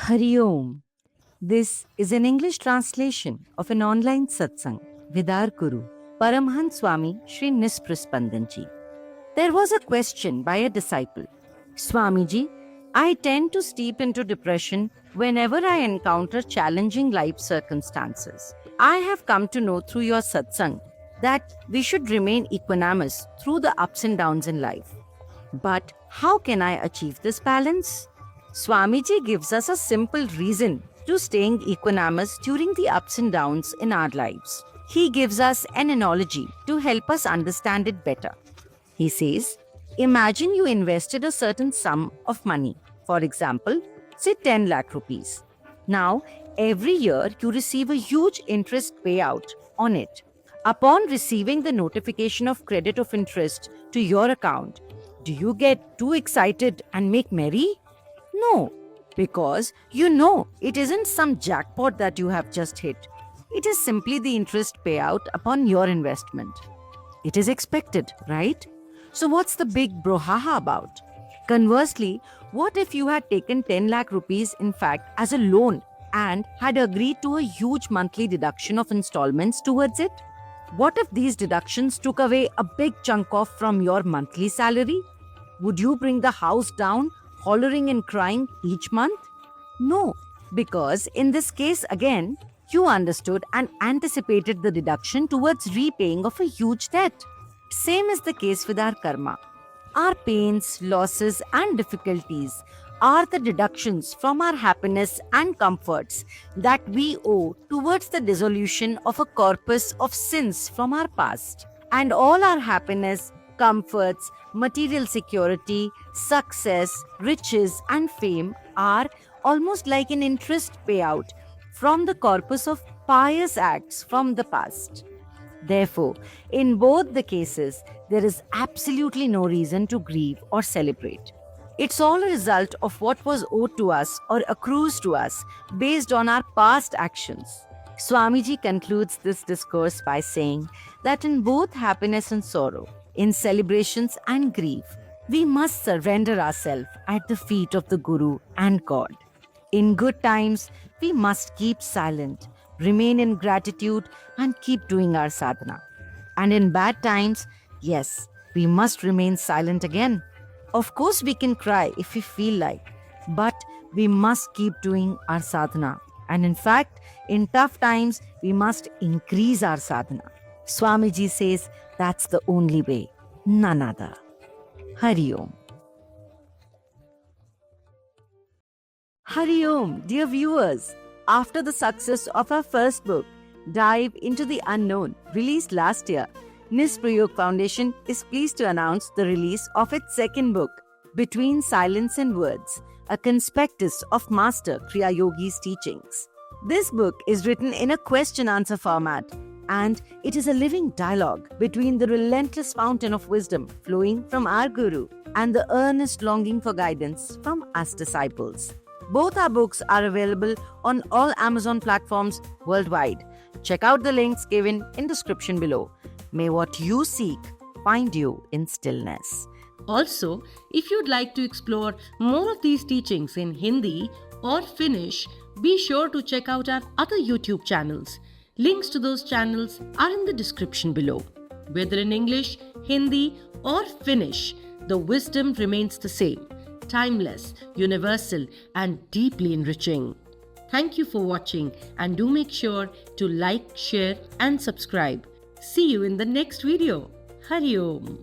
Hari Om. This is an English translation of an online satsang with our Guru, Paramhans Swami Sri Nisprispandanji. There was a question by a disciple. Swamiji, I tend to steep into depression whenever I encounter challenging life circumstances. I have come to know through your satsang that we should remain equanimous through the ups and downs in life. But how can I achieve this balance? Swamiji gives us a simple reason to staying equanimous during the ups and downs in our lives. He gives us an analogy to help us understand it better. He says, imagine you invested a certain sum of money, for example, say 10 lakh rupees. Now, every year you receive a huge interest payout on it. Upon receiving the notification of credit of interest to your account, do you get too excited and make merry? No, because you know it isn't some jackpot that you have just hit. It is simply the interest payout upon your investment. It is expected, right? So what's the big brouhaha about? Conversely, what if you had taken 10 lakh rupees in fact as a loan and had agreed to a huge monthly deduction of installments towards it? What if these deductions took away a big chunk off from your monthly salary? Would you bring the house down, hollering and crying each month? No, because in this case again, you understood and anticipated the deduction towards repaying of a huge debt. Same is the case with our karma. Our pains, losses, and difficulties are the deductions from our happiness and comforts that we owe towards the dissolution of a corpus of sins from our past. And all our happiness, comforts, material security, success, riches, and fame are almost like an interest payout from the corpus of pious acts from the past. Therefore, in both the cases, there is absolutely no reason to grieve or celebrate. It's all a result of what was owed to us or accrues to us based on our past actions. Swamiji concludes this discourse by saying that in both happiness and sorrow, in celebrations and grief, we must surrender ourselves at the feet of the Guru and God. In good times, we must keep silent, remain in gratitude, and keep doing our sadhana. And in bad times, yes, we must remain silent again. Of course, we can cry if we feel like, but we must keep doing our sadhana. And in fact, in tough times, we must increase our sadhana. Swamiji says that's the only way, none other. Hari Om. Hari Om, dear viewers. After the success of our first book, Dive into the Unknown, released last year, Nisprayog Foundation is pleased to announce the release of its second book, Between Silence and Words, a conspectus of Master Kriya Yogi's teachings. This book is written in a question-answer format, and it is a living dialogue between the relentless fountain of wisdom flowing from our Guru and the earnest longing for guidance from us disciples. Both our books are available on all Amazon platforms worldwide. Check out the links given in description below. May what you seek find you in stillness. Also, if you'd like to explore more of these teachings in Hindi or Finnish, be sure to check out our other YouTube channels. Links to those channels are in the description below. Whether in English, Hindi, or Finnish, the wisdom remains the same, timeless, universal, and deeply enriching. Thank you for watching, and do make sure to like, share, and subscribe. See you in the next video. Hari Om.